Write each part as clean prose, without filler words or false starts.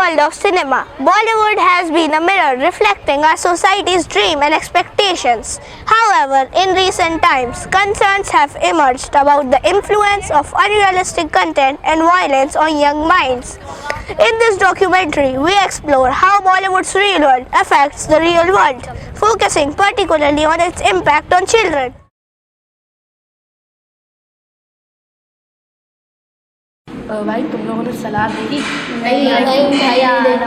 world of cinema. Bollywood has been a mirror reflecting our society's dream and expectations. However, in recent times, concerns have emerged about the influence of unrealistic content and violence on young minds. In this documentary, we explore how Bollywood's real world affects the real world, focusing particularly on its impact on children. भाई तुम लोगों ने सलाह देखी? नहीं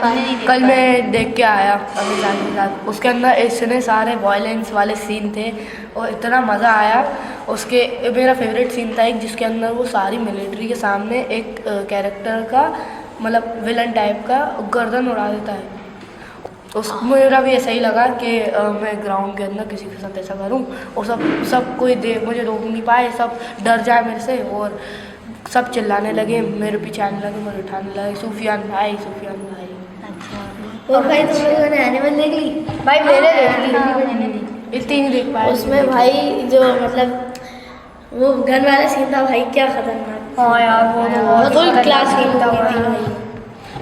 भाई, कल मैं देख के आया अभी जान के साथ। उसके अंदर इतने सारे वायलेंस वाले सीन थे और इतना मज़ा आया। उसके मेरा फेवरेट सीन था एक, जिसके अंदर वो सारी मिलिट्री के सामने एक कैरेक्टर का मतलब विलन टाइप का गर्दन उड़ा देता है। मेरा भी ऐसा ही लगा कि मैं ग्राउंड के अंदर किसी के साथ ऐसा करूं और सब कोई मुझे रोक नहीं पाए, सब डर जाए मेरे से और सब चिल्लाने लगे, मेरे पीछे आने लगे, मुझे उठाने लगे, सूफियान भाई। अच्छा, और भाई तुम लोगों ने एनिमल देख ली? भाई मैंने देख ली, इतनी नहीं देख पाया। उसमें भाई जो मतलब वो गन वाला सीन था भाई, क्या खतरनाक। हाँ यार, वो फुल क्लास सीन था भाई।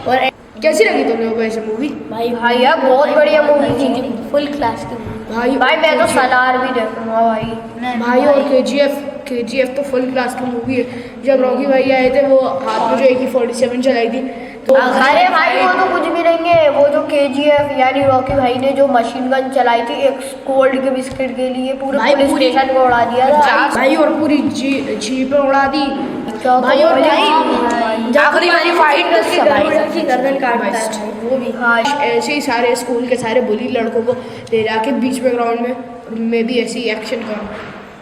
और कैसी लगी तुम लोगों को ऐसी मूवी? भाई यार बहुत बढ़िया मूवी थी, फुल क्लास की भाई मैं तो सलार भी देखूंगा भाई। और केजीएफ तो फुल क्लास की मूवी है। जब रॉकी भाई आए थे, वो हाथ में जो AK-47 चलाई थी, तो अरे भाई वो तो कुछ भी नहीं है। वो जो केजीएफ यानी रॉकी भाई ने जो मशीन गन चलाई थी एक कोल्ड के बिस्किट के लिए, पूरे पुलिस स्टेशन को उड़ा दिया था भाई, और पूरी जीप उड़ा दी भाई। और आखिरी वाली फाइट की गर्दन काटता है वो भी। हाँ, ऐसे ही सारे स्कूल के सारे बुली लड़कों को ले जाके बीच में ग्राउंड में भी ऐसे ही एक्शन करूँ।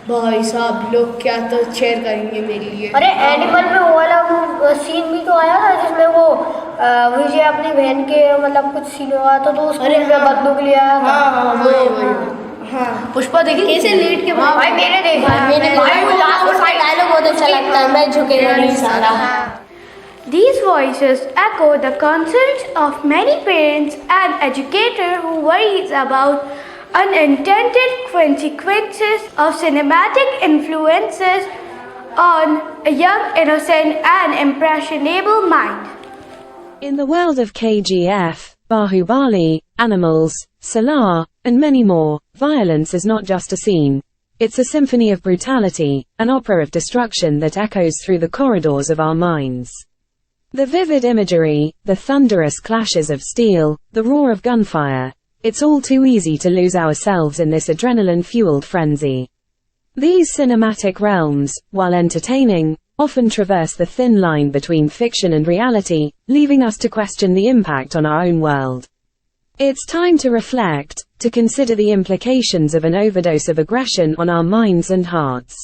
भाई साहब लोग क्या तो शेयर करेंगे मेरे लिए। अरे एनिमल में वो वाला सीन भी तो आया था जिसमें वो विजय अपनी बहन के मतलब कुछ सीन हुआ था, तो उसने बंदूक लिया था। हाँ, पुष्पा देखी कैसे लीड के भाई मैंने देखा। डायलॉग बहुत अच्छा लगता है, मैं झुकेगा नहीं सारा। These voices echo the concerns of many parents and educators who worries about unintended consequences of cinematic influences on a young, innocent and impressionable mind. In the world of KGF, Bahubali, Animals, Salar, and many more, violence is not just a scene. It's a symphony of brutality, an opera of destruction that echoes through the corridors of our minds. The vivid imagery, the thunderous clashes of steel, the roar of gunfire, it's all too easy to lose ourselves in this adrenaline-fueled frenzy. These cinematic realms, while entertaining, often traverse the thin line between fiction and reality, leaving us to question the impact on our own world. It's time to reflect, to consider the implications of an overdose of aggression on our minds and hearts.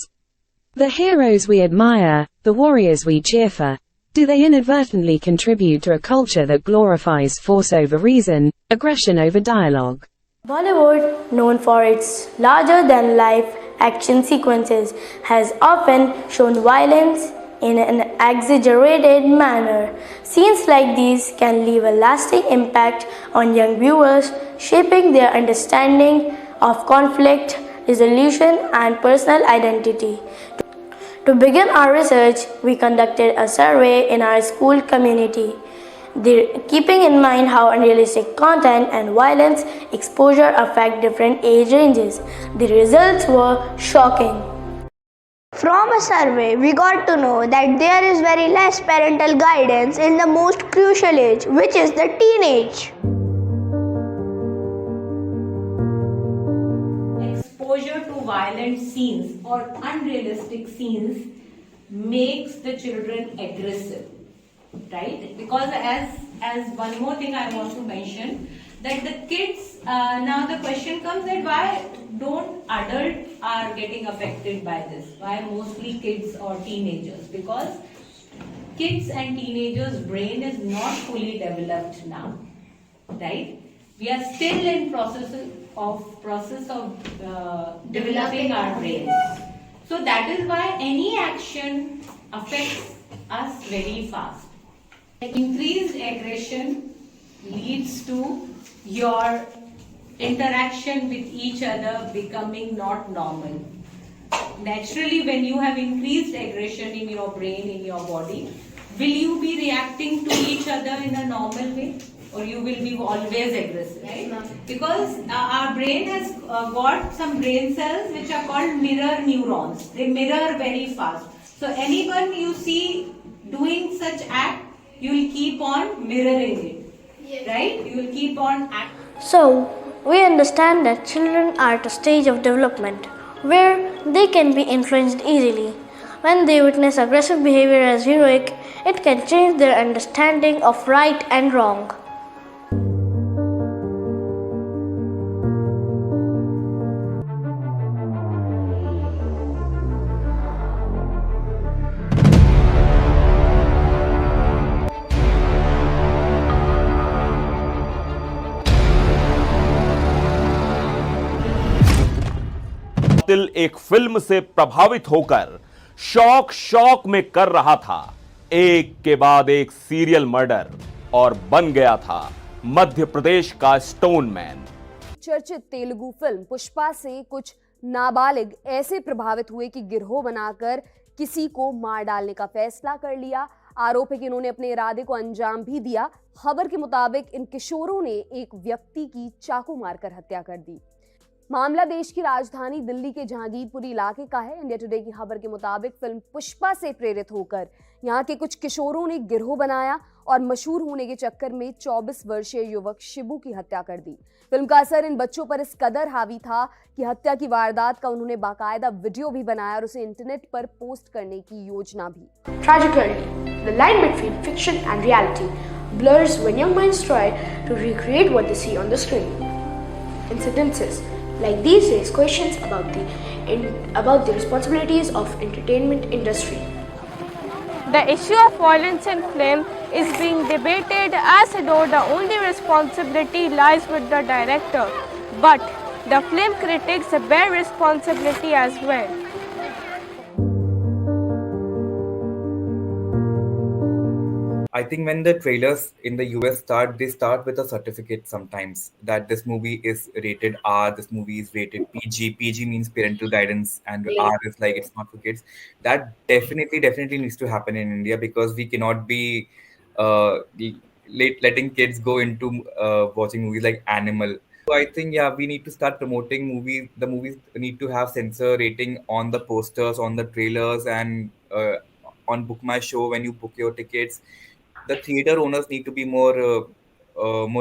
The heroes we admire, the warriors we cheer for, do they inadvertently contribute to a culture that glorifies force over reason, aggression over dialogue? Bollywood, known for its larger-than-life action sequences, has often shown violence in an exaggerated manner. Scenes like these can leave a lasting impact on young viewers, shaping their understanding of conflict, resolution, and personal identity. To begin our research, we conducted a survey in our school community, keeping in mind how unrealistic content and violence exposure affect different age ranges. The results were shocking. From a survey, we got to know that there is very less parental guidance in the most crucial age, which is the teenage. Exposure to violent scenes or unrealistic scenes makes the children aggressive, right? Because as one more thing I want to mention, that the kids, now the question comes that why don't adults are getting affected by this? Why mostly kids or teenagers? Because kids and teenagers' brain is not fully developed now, right? We are still in process of developing our brains. So that is why any action affects us very fast. Increased aggression leads to your interaction with each other becoming not normal. Naturally, when you have increased aggression in your brain, in your body, will you be reacting to each other in a normal way, or you will be always aggressive, right? Because our brain has got some brain cells which are called mirror neurons. They mirror very fast. So anyone you see doing such act, you will keep on mirroring it, right? You will keep on acting. So, we understand that children are at a stage of development where they can be influenced easily. When they witness aggressive behavior as heroic, it can change their understanding of right and wrong. कातिल एक film से प्रभावित होकर शौक शौक में कर रहा था एक के बाद एक सीरियल मर्डर और बन गया था मध्य प्रदेश का स्टोन मैन। चर्चित तेलुगु फिल्म पुष्पा से कुछ नाबालिग ऐसे प्रभावित हुए कि गिरोह बनाकर किसी को मार डालने का फैसला कर लिया। आरोप है कि इन्होंने अपने इरादे को अंजाम भी दिया। खबर के मुताबिक इन किशोरों ने एक व्यक्ति की चाकू मारकर हत्या कर दी। मामला देश की राजधानी दिल्ली के जहांगीरपुरी इलाके का है। इंडिया टुडे की खबर के मुताबिक फिल्म पुष्पा से प्रेरित होकर यहां के कुछ किशोरों ने गिरोह बनाया और मशहूर होने के चक्कर में 24 वर्षीय युवक शिबू की हत्या कर दी। फिल्म का असर इन बच्चों पर इस कदर हावी था कि हत्या की वारदात का उन्होंने बाकायदा वीडियो भी बनाया और उसे इंटरनेट पर पोस्ट करने की योजना भी। Tragically, the line between fiction and reality blurs when young minds try to recreate what they see on the screen. Incidences like these raise questions about the responsibilities of entertainment industry. The issue of violence in film is being debated as though the only responsibility lies with the director, but the film critics bear responsibility as well. I think when the trailers in the US start, they start with a certificate sometimes that this movie is rated R, this movie is rated PG. PG means parental guidance, and R is like it's not for kids. That definitely needs to happen in India because we cannot be letting kids go into watching movies like Animal. So I think we need to start promoting movies. The movies need to have censor rating on the posters, on the trailers, and on Book My Show when you book your tickets. The theater owners need to be more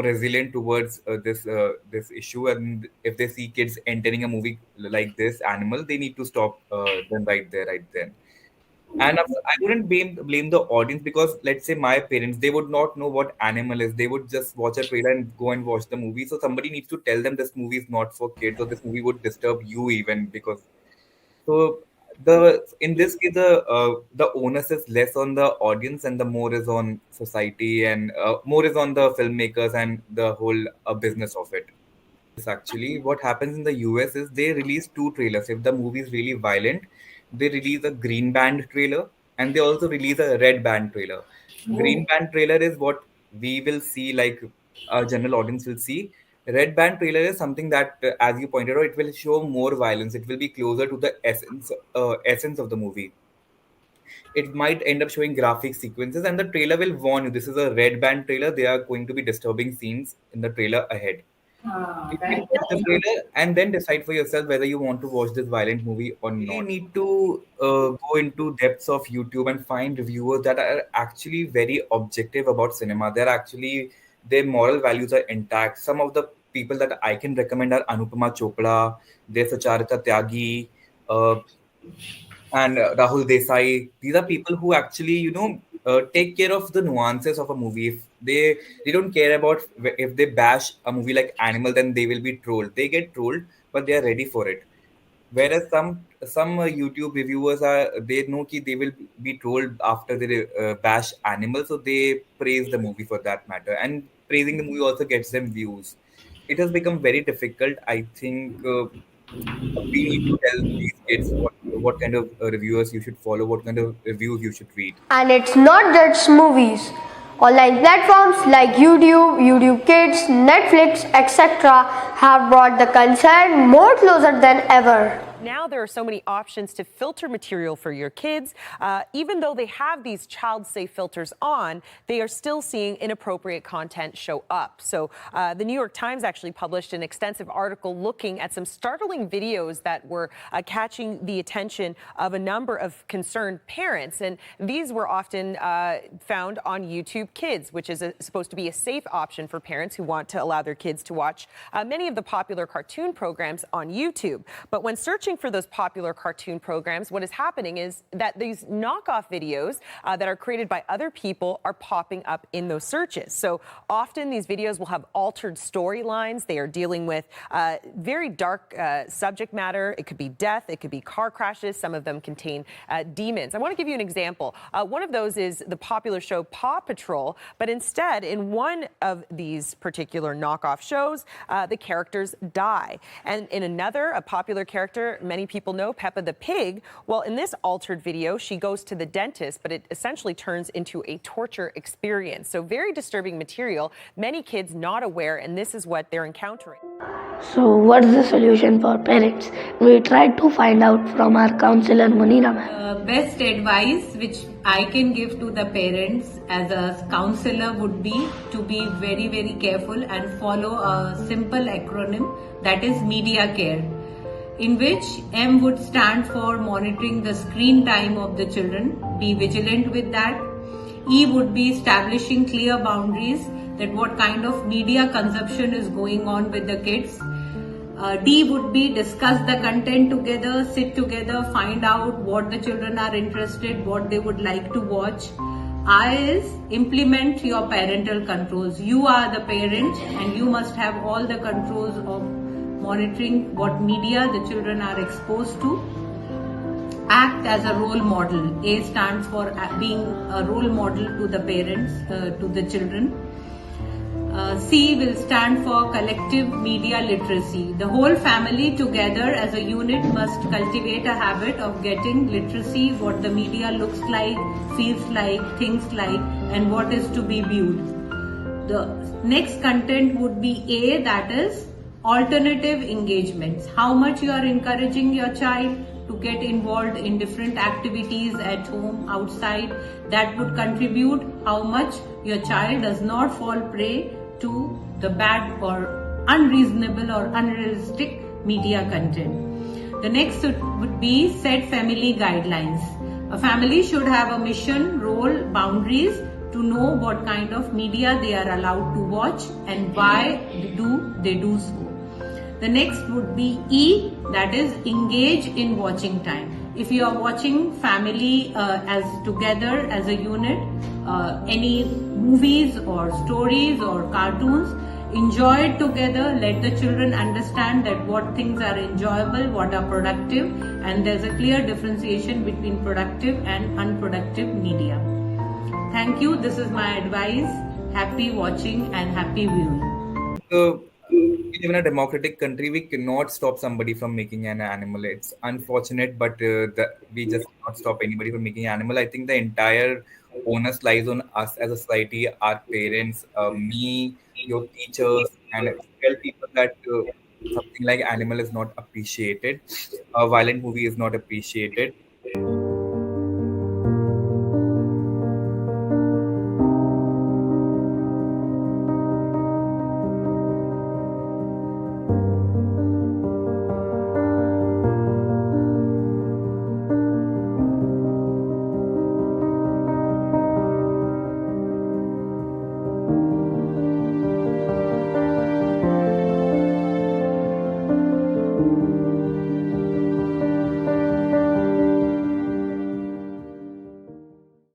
resilient towards this issue, and if they see kids entering a movie like this Animal, they need to stop them right then. And I wouldn't blame the audience because let's say my parents, they would not know what Animal is. They would just watch a trailer and go and watch the movie. So somebody needs to tell them this movie is not for kids, or this movie would disturb you even because. So in this case the onus is less on the audience and the more is on society, and more is on the filmmakers and the whole business of it. Actually what happens in the US is they release two trailers. If the movie is really violent, they release a green band trailer and they also release a red band trailer. Green band trailer is what we will see, like a general audience will see. Red band trailer is something that, as you pointed out, it will show more violence. It will be closer to the essence of the movie. It might end up showing graphic sequences, and the trailer will warn you. This is a red band trailer. There are going to be disturbing scenes in the trailer ahead. You can watch the trailer and then decide for yourself whether you want to watch this violent movie or not. You need to go into depths of YouTube and find reviewers that are actually very objective about cinema. They're actually, their moral values are intact. Some of the people that I can recommend are Anupama Chopra, there's Sucharita Tyagi, and Rahul Desai. These are people who actually, take care of the nuances of a movie. If they don't care about if they bash a movie like Animal, then they will be trolled. They get trolled, but they are ready for it. Whereas some YouTube reviewers they know that they will be trolled after they bash Animal, so they praise the movie for that matter. And praising the movie also gets them views. It has become very difficult. I think we need to tell these kids what kind of reviewers you should follow, what kind of reviews you should read. And it's not just movies. Online platforms like YouTube, YouTube Kids, Netflix, etc. have brought the concern more closer than ever. Now there are so many options to filter material for your kids. Even though they have these child-safe filters on, they are still seeing inappropriate content show up. So the New York Times actually published an extensive article looking at some startling videos that were catching the attention of a number of concerned parents. And these were often found on YouTube Kids, which is supposed to be a safe option for parents who want to allow their kids to watch many of the popular cartoon programs on YouTube. But when searching for those popular cartoon programs, what is happening is that these knockoff videos that are created by other people are popping up in those searches. So often these videos will have altered storylines. They are dealing with very dark subject matter. It could be death. It could be car crashes. Some of them contain demons. I want to give you an example. One of those is the popular show Paw Patrol, but instead, in one of these particular knockoff shows, the characters die. And in another, a popular character many people know, Peppa the Pig, well, in this altered video, she goes to the dentist, but it essentially turns into a torture experience. So very disturbing material, many kids not aware, and this is what they're encountering. So what's the solution for parents? We tried to find out from our counselor Munira ma'am. Best advice which I can give to the parents as a counselor would be to be very, very careful and follow a simple acronym, that is media care, in which M would stand for monitoring the screen time of the children. Be vigilant with that. E would be establishing clear boundaries, that what kind of media consumption is going on with the kids. D would be discuss the content together, sit together, find out what the children are interested, what they would like to watch. I is implement your parental controls. You are the parent and you must have all the controls of monitoring what media the children are exposed to. Act as a role model. A stands for being a role model to the parents, to the children. C will stand for collective media literacy. The whole family together as a unit must cultivate a habit of getting literacy, what the media looks like, feels like, thinks like, and what is to be viewed. The next content would be A, that is alternative engagements. How much you are encouraging your child to get involved in different activities at home, outside, that would contribute how much your child does not fall prey to the bad or unreasonable or unrealistic media content. The next would be set family guidelines. A family should have a mission, role, boundaries to know what kind of media they are allowed to watch and why do they do so. The next would be E, that is engage in watching time. If you are watching family as together as a unit, any movies or stories or cartoons, enjoy it together. Let the children understand that what things are enjoyable, what are productive, and there's a clear differentiation between productive and unproductive media. Thank you. This is my advice. Happy watching and happy viewing. So, in a democratic country, we cannot stop somebody from making an animal. It's unfortunate, but we just cannot stop anybody from making an animal. I think the entire onus lies on us as a society, our parents, me, your teachers, and tell people that something like animal is not appreciated. A violent movie is not appreciated.